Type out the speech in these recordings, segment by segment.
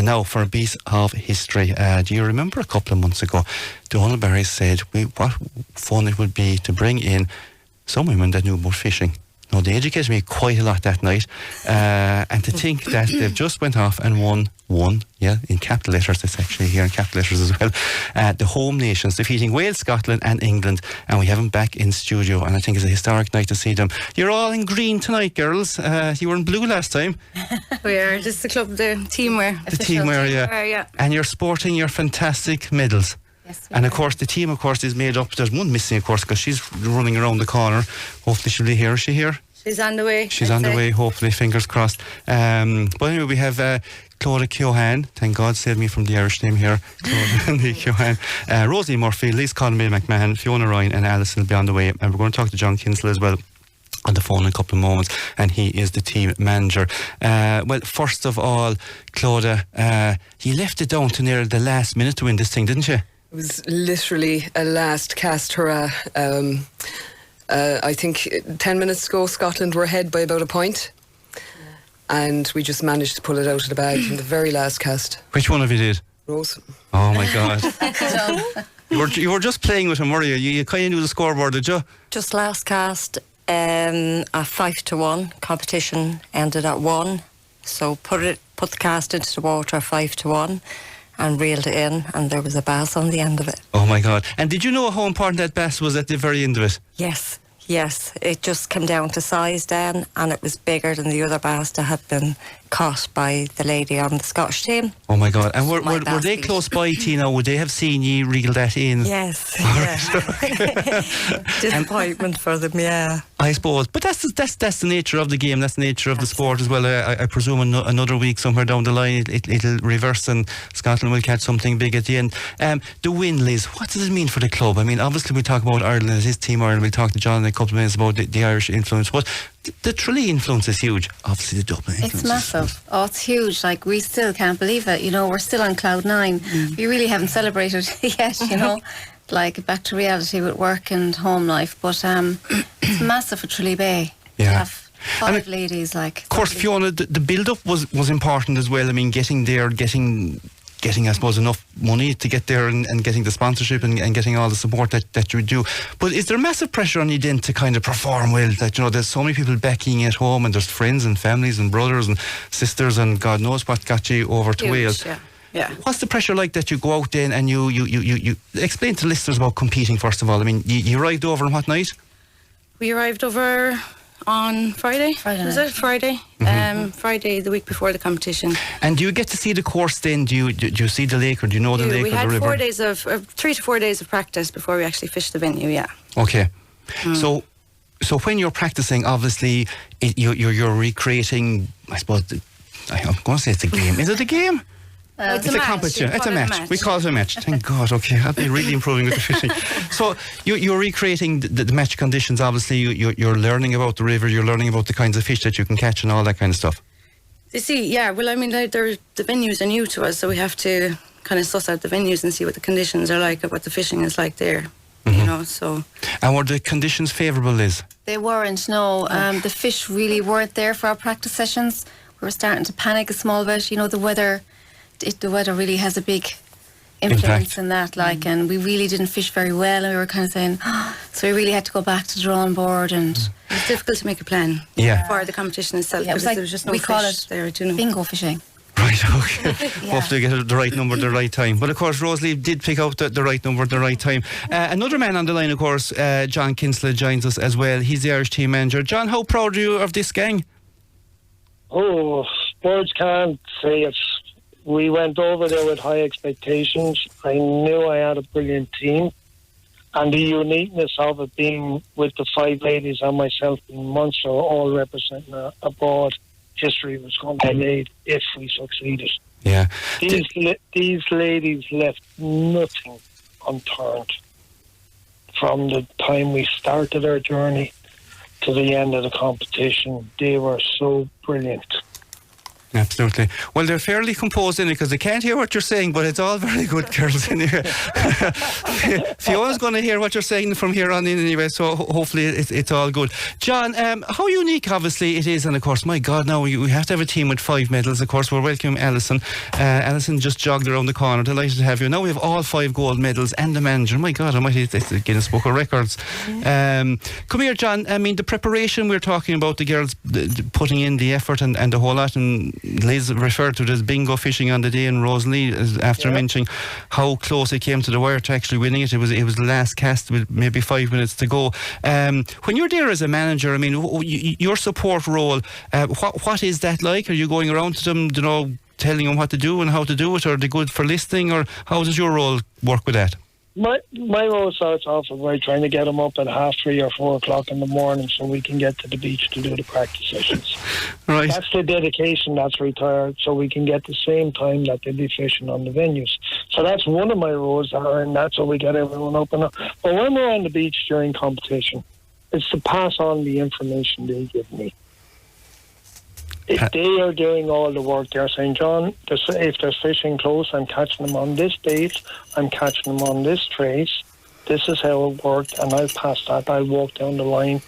now for a piece of history. Do you remember a couple of months ago, Donal Barry said what fun it would be to bring in some women that knew about fishing. Now, they educated me quite a lot that night, and to think that they've just went off and won, in capital letters, it's actually here in capital letters as well, the home nations, defeating Wales, Scotland and England, and we have them back in studio, and I think it's a historic night to see them. You're all in green tonight, girls. You were in blue last time. We are, just the club, the teamwear. The teamwear, yeah. And you're sporting your fantastic medals. Yes, and of course the team is made up. There's one missing, of course, because she's running around the corner. Hopefully she'll be here. Is she here? She's on the way. She's on the way, hopefully, fingers crossed. But anyway, we have Clodagh Keohane. Thank God saved me from the Irish name here. Clodagh Keohane. Rosalie Murphy, Lise Conway McMahon, Fiona Ryan and Alison will be on the way. And we're going to talk to John Kinsella as well on the phone in a couple of moments, and he is the team manager. Well, first of all, Clodagh, you left it down to near the last minute to win this thing, didn't you? It was literally a last cast hurrah. I think 10 minutes ago Scotland were ahead by about a point, and we just managed to pull it out of the bag in the very last cast. Which one of you did? Rose. Oh my God. You were just playing with him, were you? You kind of knew the scoreboard, did you? Just last cast, a 5-1 competition ended at 1. So put the cast into the water 5-1. And reeled it in, and there was a bass on the end of it. Oh my God. And did you know how important that bass was at the very end of it? Yes. It just came down to size then, and it was bigger than the other bass that had been caught by the lady on the Scottish team. Oh my God. And were they close by, Tina? Would they have seen you reel that in? Yes. Disappointment for them, yeah. I suppose. But that's the nature of the game. That's the nature of the sport as well. I presume another week somewhere down the line it'll reverse and Scotland will catch something big at the end. The win, Liz, what does it mean for the club? I mean, obviously we talk about Ireland and his team Ireland. We'll talk to John in a couple of minutes about the Irish influence. But the Tralee influence is huge. Obviously the Dublin influence. It's massive. Oh, it's huge. Like, we still can't believe it. You know, we're still on cloud 9. We really haven't celebrated yet, you know. Like, back to reality with work and home life. But it's massive for Tralee Bay. Yeah. To have 5 ladies, like. Of course, Fiona, the build-up was important as well. I mean, getting there, getting I suppose enough money to get there and getting the sponsorship and getting all the support that you do. But is there massive pressure on you then to kind of perform well? That, you know, there's so many people backing at home, and there's friends and families and brothers and sisters and God knows what got you over to Wales. Yeah. What's the pressure like that you go out then and you explain to listeners about competing first of all? I mean, you arrived over on what night? We arrived over on Friday. Was it Friday? Friday, the week before the competition. And do you get to see the course then? Do you see the lake, or do you know the lake or the river? We had 3 to 4 days of practice before we actually fished the venue. Yeah. Okay. So when you're practicing, obviously you're recreating. I suppose I'm going to say it's a game. Is it a game? It's a competition. It's a match. We call it a match. Thank God. Okay, I've been really improving with the fishing. So you're recreating the match conditions. Obviously, you're learning about the river. You're learning about the kinds of fish that you can catch and all that kind of stuff. You see, yeah. Well, I mean, the venues are new to us, so we have to kind of suss out the venues and see what the conditions are like, or what the fishing is like there. You know, so. And were the conditions favourable, Liz? They weren't. No, the fish really weren't there for our practice sessions. We were starting to panic a small bit. You know, the weather. The weather really has a big influence in that, like, and we really didn't fish very well, and we were kind of saying, so we really had to go back to the drawing board, and it was difficult to make a plan for the competition itself. Yeah, it was like, there was just no fish there, you know. Bingo fishing. Right, okay. Hopefully you get the right number at the right time. But of course, Rosalie did pick out the right number at the right time. Another man on the line, of course, John Kinsella joins us as well. He's the Irish team manager. John, how proud are you of this gang? Oh, words can't say it. We went over there with high expectations. I knew I had a brilliant team. And the uniqueness of it being with the 5 ladies and myself in Munster, all representing a broad history was going to be made if we succeeded. Yeah. These ladies left nothing unturned. From the time we started our journey to the end of the competition, they were so brilliant. Absolutely. Well, they're fairly composed in it because they can't hear what you're saying, but it's all very good girls in here. Fiona's going to hear what you're saying from here on in anyway, so hopefully it's all good. John, how unique obviously it is, and of course, my God, now we have to have a team with 5 medals. Of course, we're welcoming Alison. Alison just jogged around the corner. Delighted to have you. Now we have all 5 gold medals and the manager. My God, it's the Guinness Book of Records. Come here, John. I mean, the preparation we're talking about, the girls putting in the effort and the whole lot, and Liz referred to it as bingo fishing on the day, and Rosalie, after mentioning how close it came to the wire to actually winning it. It was the last cast with maybe 5 minutes to go. When you're there as a manager, I mean, your support role, what is that like? Are you going around to them, telling them what to do and how to do it, or are they good for listening, or how does your role work with that? My role starts off by trying to get them up at 3:30 or 4 o'clock in the morning so we can get to the beach to do the practice sessions. Right. That's the dedication that's retired, so we can get the same time that they'll be fishing on the venues. So that's one of my roles, and that's how we get everyone up and up. But when we're on the beach during competition, it's to pass on the information they give me. If they are doing all the work, they're saying, John, if they're fishing close, I'm catching them on this bait, I'm catching them on this trace, this is how it worked, and I'll pass that. I'll walk down the line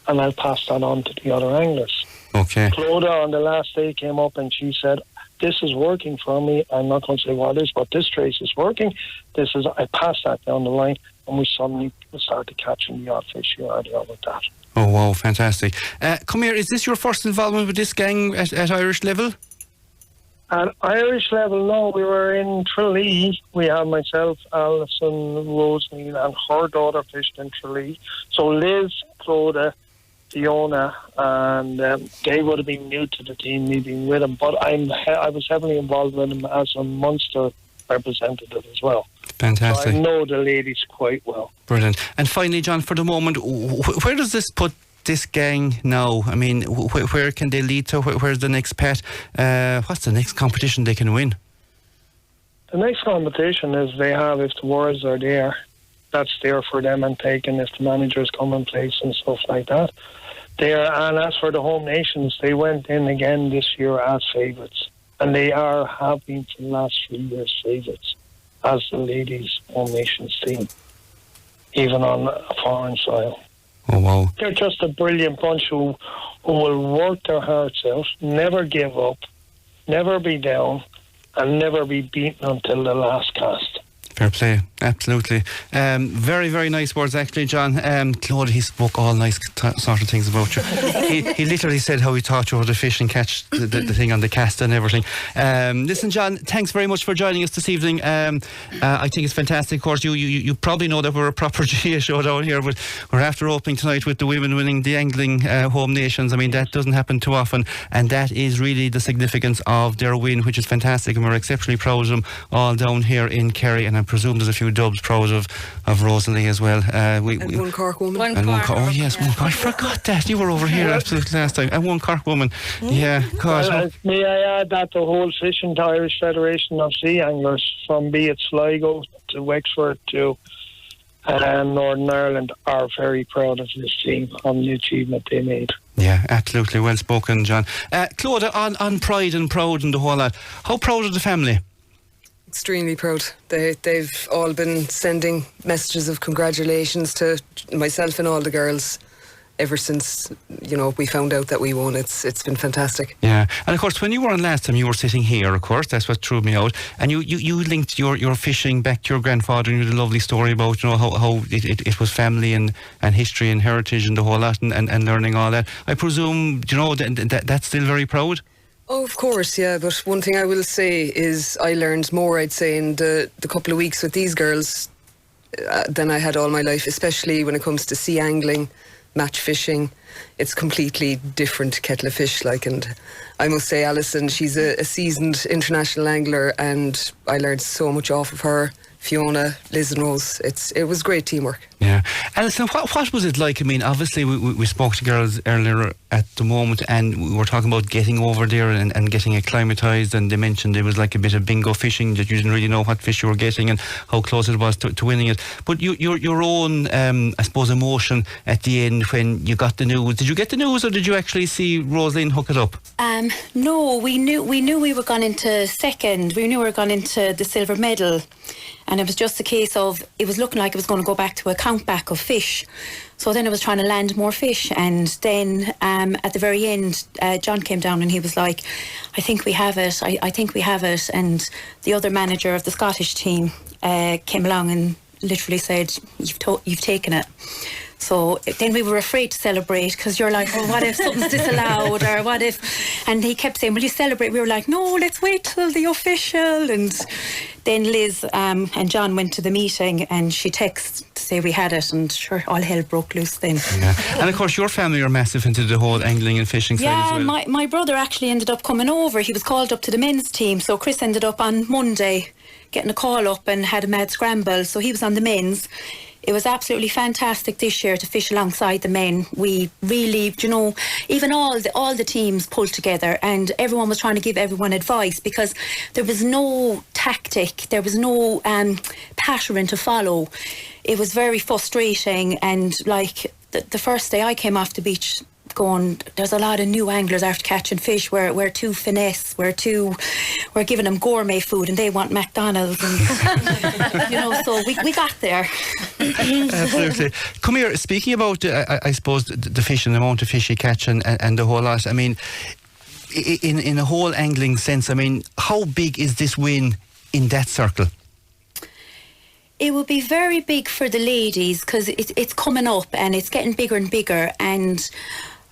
and I'll pass that on to the other anglers. Okay. Clodagh on the last day came up and she said, this is working for me. I'm not going to say what it is, but this trace is working. I passed that down the line, and we suddenly started catching the odd fish here or there with that. Oh, wow, fantastic. Come here, is this your first involvement with this gang at Irish level? At Irish level, no. We were in Tralee. We had myself, Alison, Rosalie, and her daughter fished in Tralee. So Liz, Clodagh, Fiona, and they would have been new to the team, me being with them. But I was heavily involved with them as a Munster representative as well. Fantastic. So I know the ladies quite well. Brilliant. And finally, John, for the moment, where does this put this gang now? I mean, where can they lead to? Where's the next pet? What's the next competition they can win? The next competition is they have, if the words are there, that's there for them and taken if the managers come in place and stuff like that. And as for the home nations, they went in again this year as favourites. And they have been for the last 3 years favourites as the ladies' home nations team, even on a foreign soil. Oh, wow. They're just a brilliant bunch who will work their hearts out, never give up, never be down, and never be beaten until the last cast. Fair play, absolutely. Very, very nice words, actually, John. Claude, he spoke all nice sort of things about you. he literally said how he taught you how to fish and catch the thing on the cast and everything. Listen, John, thanks very much for joining us this evening. I think it's fantastic. Of course, you probably know that we're a proper GA show down here, but we're after opening tonight with the women winning the angling home nations. I mean, that doesn't happen too often, and that is really the significance of their win, which is fantastic, and we're exceptionally proud of them all down here in Kerry, and I'm presume there's a few dubs proud of Rosalie as well. And one Cork woman. One Cork. I forgot that. You were over here absolutely last time. And one Cork woman. Yeah, God. Well, may I add that the whole fishing to Irish Federation of Sea Anglers, from be it Sligo to Wexford to Northern Ireland, are very proud of this team on the achievement they made. Yeah, absolutely. Well spoken, John. Claude, on pride and proud and the whole lot, how proud of the family? Extremely proud. They've all been sending messages of congratulations to myself and all the girls ever since, we found out that we won. It's been fantastic. Yeah, and of course when you were on last time you were sitting here, of course, that's what threw me out, and you linked your fishing back to your grandfather, and you had a lovely story about how it was family and history and heritage and the whole lot, and learning all that. I presume that's still very proud? Oh, of course, yeah. But one thing I will say is I learned more, I'd say, in the couple of weeks with these girls than I had all my life, especially when it comes to sea angling, match fishing. It's completely different kettle of fish. And I must say, Alison, she's a seasoned international angler, and I learned so much off of her. Fiona, Liz and Rose. It was great teamwork. Yeah. Alison, what was it like? I mean, obviously we spoke to girls earlier at the moment, and we were talking about getting over there and getting acclimatised, and they mentioned there was like a bit of bingo fishing, that you didn't really know what fish you were getting and how close it was to winning it. But your own, I suppose, emotion at the end when you got the news. Did you get the news, or did you actually see Rosaleen hook it up? No, we knew we were gone into second. We knew we were gone into the silver medal. And it was just a case of, it was looking like it was going to go back to a count back of fish. So then it was trying to land more fish. And then at the very end, John came down and he was like, I think we have it. I think we have it. And the other manager of the Scottish team came along and literally said, you've taken it. So then we were afraid to celebrate, because you're like, well, what if something's disallowed, or what if... And he kept saying, will you celebrate? We were like, no, let's wait till the official. And then Liz and John went to the meeting, and she texted to say we had it, and sure, all hell broke loose then. Yeah. And of course your family are massive into the whole angling and fishing side as well. Yeah, my brother actually ended up coming over. He was called up to the men's team, so Chris ended up on Monday getting a call up and had a mad scramble, so he was on the men's. It was absolutely fantastic this year to fish alongside the men. We really, even all the teams pulled together, and everyone was trying to give everyone advice, because there was no tactic, there was no pattern to follow. It was very frustrating, and like the first day I came off the beach going, there's a lot of new anglers after catching fish. We're too finesse, we're giving them gourmet food and they want McDonald's, and so we got there. Absolutely. Come here, speaking about I suppose the fish and the amount of fish you catch and the whole lot, I mean, in a whole angling sense, I mean, how big is this win in that circle? It will be very big for the ladies, because it's coming up and it's getting bigger and bigger, and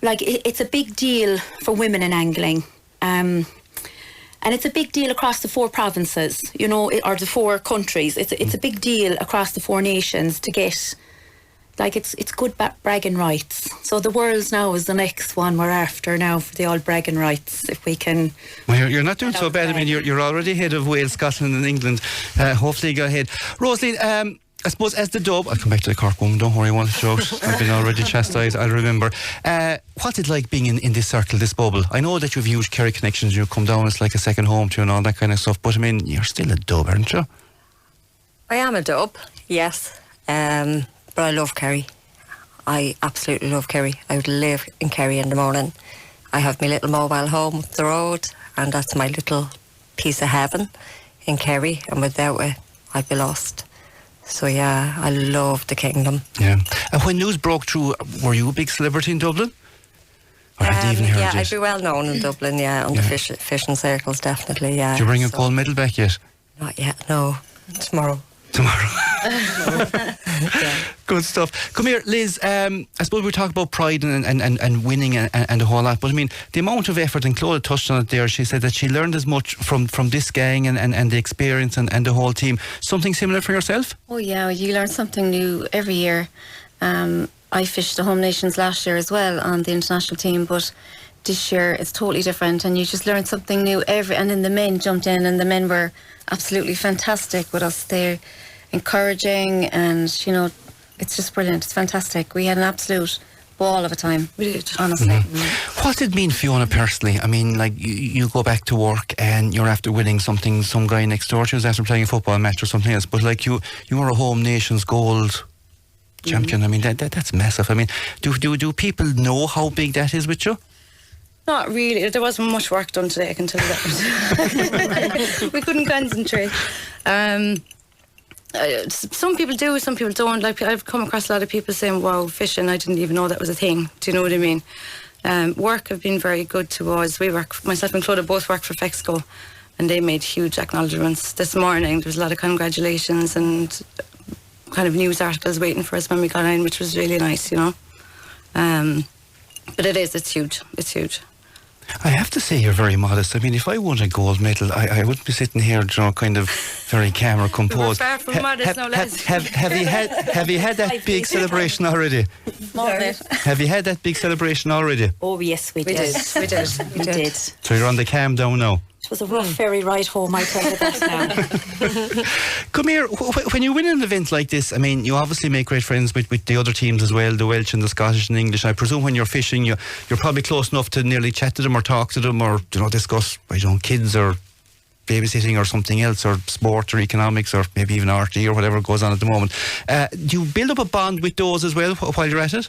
like it's a big deal for women in angling, and it's a big deal across the 4 provinces, or the 4 countries. It's a big deal across the 4 nations to get, like, it's good bragging rights. So the Worlds now is the next one we're after now, for the all bragging rights, if we can. Well, you're not doing so bad. I mean, you're already ahead of Wales, Scotland and England. Hopefully you go ahead. Rosaleen, I suppose as the dub, I'll come back to the Cork woman, don't worry, I won't shout. I've been already chastised, I remember. What's it like being in this circle, this bubble? I know that you've huge Kerry connections, you come down, it's like a second home to you and all that kind of stuff, but I mean, you're still a dub, aren't you? I am a dub, yes, but I love Kerry. I absolutely love Kerry. I would live in Kerry in the morning. I have my little mobile home up the road, and that's my little piece of heaven in Kerry, and without it, I'd be lost. So yeah, I love the kingdom. Yeah. And when news broke through, were you a big celebrity in Dublin? Or had they even heard yeah, it? I'd be well known in Dublin, yeah, on the fishing circles, definitely, yeah. Did you bring a gold medal back yet? Not yet, no. Tomorrow. Yeah. Good stuff. Come here, Liz. I suppose we talk about pride and winning and the whole lot, but I mean, the amount of effort, and Claudia touched on it there, she said that she learned as much from this gang and the experience and the whole team. Something similar for yourself? Oh yeah, you learn something new every year. I fished the home nations last year as well on the international team, but this year it's totally different, and you just learn something new and then the men jumped in, and the men were absolutely fantastic with us. They're encouraging, and it's just brilliant. It's fantastic. We had an absolute ball of a time. We did, honestly. Mm-hmm. What did it mean for Fiona personally? I mean, like, you go back to work and you're after winning something, some guy next door to you is after playing a football match or something else, but like you were a home nations gold champion. I mean, that's massive. I mean, do people know how big that is with you? Not really. There wasn't much work done today, I can tell you that. We couldn't concentrate. Some people do, some people don't. Like, I've come across a lot of people saying, wow, fishing, I didn't even know that was a thing. Do you know what I mean? Work have been very good to us. Myself and Claudia both work for Fexco, and they made huge acknowledgements this morning. There was a lot of congratulations and kind of news articles waiting for us when we got in, which was really nice, But it's huge. It's huge. I have to say you're very modest. I mean, if I won a gold medal, I wouldn't be sitting here, kind of very calm or composed. We're far from modest, no less. Have you had that big celebration already? Have you had that big celebration already? Oh yes, we did. We did. We did. So you're on the calm down now? It was a rough ferry ride home, I tell you that now. Come here, when you win an event like this, I mean, you obviously make great friends with the other teams as well, the Welsh and the Scottish and English. I presume when you're fishing, you're probably close enough to nearly chat to them or talk to them or, discuss, kids or babysitting or something else, or sport or economics or maybe even RT or whatever goes on at the moment. Do you build up a bond with those as well while you're at it?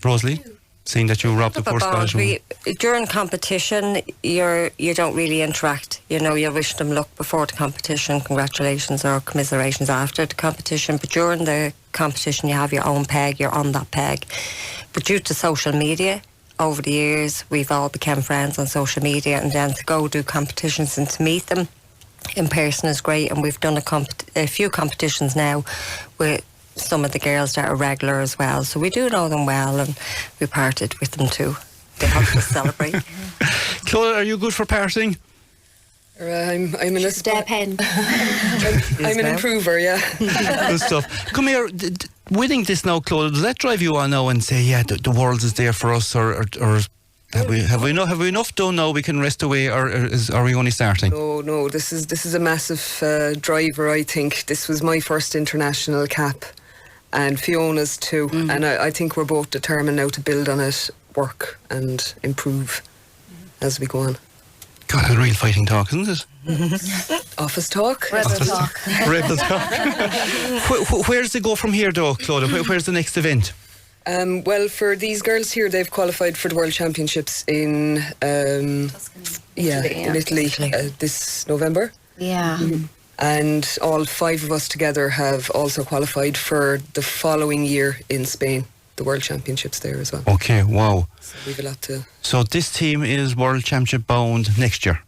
Rosalie? Seeing that you robbed the poor Scottish woman. During competition, you don't really interact. You wish them luck before the competition, congratulations or commiserations after the competition. But during the competition, you have your own peg, you're on that peg. But due to social media, over the years, we've all become friends on social media, and then to go do competitions and to meet them in person is great. And we've done a few competitions now with some of the girls that are regular as well, so we do know them well, and we parted with them too. They help us celebrate. Claude, are you good for partying? I'm an Step hen. I'm an improver, yeah. Good stuff. Come here, winning this now, Claude, does that drive you on now and say, yeah, the world is there for us, or have we enough done now? We can rest away, or are we only starting? No. This is a massive driver. I think this was my first international cap, and Fiona's too. And I think we're both determined now to build on it, work and improve as we go on. God, that's real fighting talk, isn't it? Office talk. Rebel talk. Rebel talk. Where does it go from here, though, Claude? Where's the next event? Well, for these girls here, they've qualified for the World Championships in Italy this November. Yeah. And all 5 of us together have also qualified for the following year in Spain, the World Championships there as well. Okay, wow. So we've a lot to... So this team is World Championship bound next year?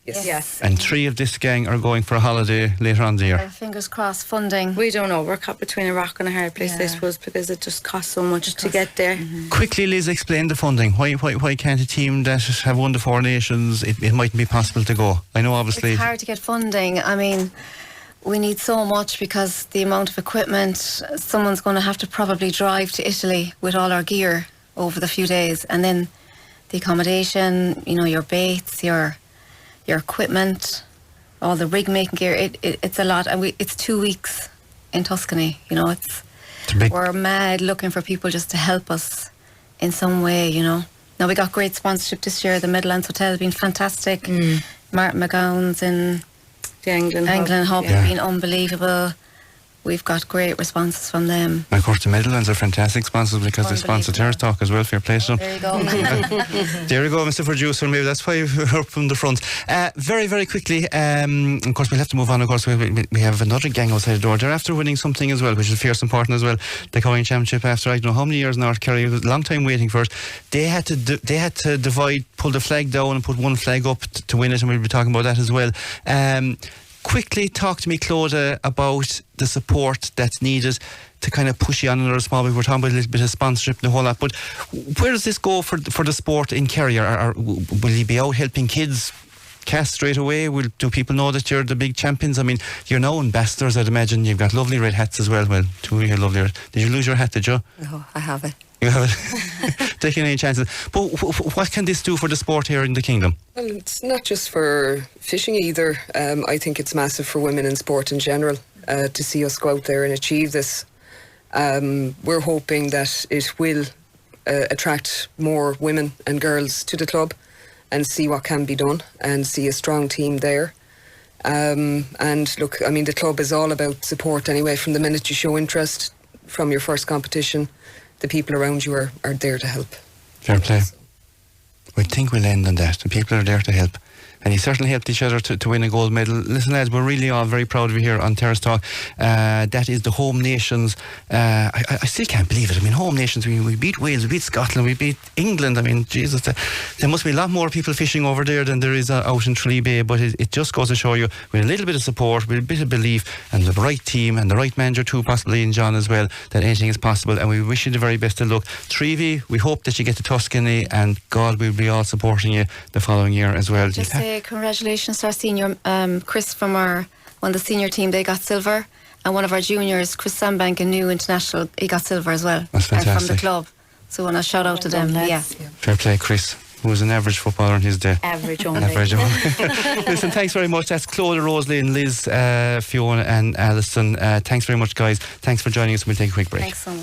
Yes. And 3 of this gang are going for a holiday later on the year? Fingers crossed, funding. We don't know. We're caught between a rock and a hard place, I suppose, because it just costs so much to get there. Quickly, Liz, explain the funding. Why can't a team that have won the 4 nations, it mightn't be possible to go? I know, obviously... It's hard to get funding. I mean, we need so much because the amount of equipment, someone's going to have to probably drive to Italy with all our gear over the few days, and then the accommodation, your baits, your equipment, all the rig making gear, it's a lot. And it's 2 weeks in Tuscany, we're mad looking for people just to help us in some way, Now we got great sponsorship this year. The Midlands Hotel has been fantastic. Martin McGowan's in The England Hub has been unbelievable. We've got great responses from them. Of course, the Midlands are fantastic sponsors because they sponsor Terrace Talk as well. Fair play to them. There you go. There you go, Mr. Producer. Maybe that's why we're up from the front. Very, very quickly, of course, we'll have to move on. Of course, we have another gang outside the door. They're after winning something as well, which is fierce important as well. The County Championship after I don't know how many years now. Kerry was a long time waiting for it. They had to divide, pull the flag down and put one flag up to win it, and we'll be talking about that as well. Quickly talk to me, Claude, about the support that's needed to kind of push you on another small bit. We're talking about a little bit of sponsorship and the whole lot, but where does this go for the sport in Kerry? Will you be out helping kids cast straight away? Do people know that you're the big champions? I mean, you're now ambassadors, I'd imagine. You've got lovely red hats as well. Well, 2 of you lovely. Did you lose your hat, did you? No, I have it. You have it. Taking any chances. But what can this do for the sport here in the kingdom? Well, it's not just for fishing either. I think it's massive for women in sport in general to see us go out there and achieve this. We're hoping that it will attract more women and girls to the club and see what can be done and see a strong team there. And look, I mean, the club is all about support anyway. From the minute you show interest from your first competition, the people around you are there to help. Fair play. I think we'll end on that. The people are there to help. And you certainly helped each other to win a gold medal. Listen, lads, we're really all very proud of you here on Terrace Talk. That is the home nations. I still can't believe it. I mean, home nations, we beat Wales, we beat Scotland, we beat England. I mean, Jesus, there must be a lot more people fishing over there than there is out in Tralee Bay. But it just goes to show you, with a little bit of support, with a bit of belief, and the right team, and the right manager too, possibly in John as well, that anything is possible. And we wish you the very best of luck. Trevi, we hope that you get to Tuscany, and God, we'll be all supporting you the following year as well. Just say congratulations to our senior, Chris from one of the senior team. They got silver, and one of our juniors, Chris Sambank, a new international, he got silver as well. That's fantastic. From the club. So I want to shout out to them. Yeah. Fair play, Chris. who was an average footballer in his day. Average only. Average only. Listen, thanks very much. That's Claude, Rosalie, Liz, Fiona and Alison. Thanks very much, guys. Thanks for joining us. We'll take a quick break. Thanks so much.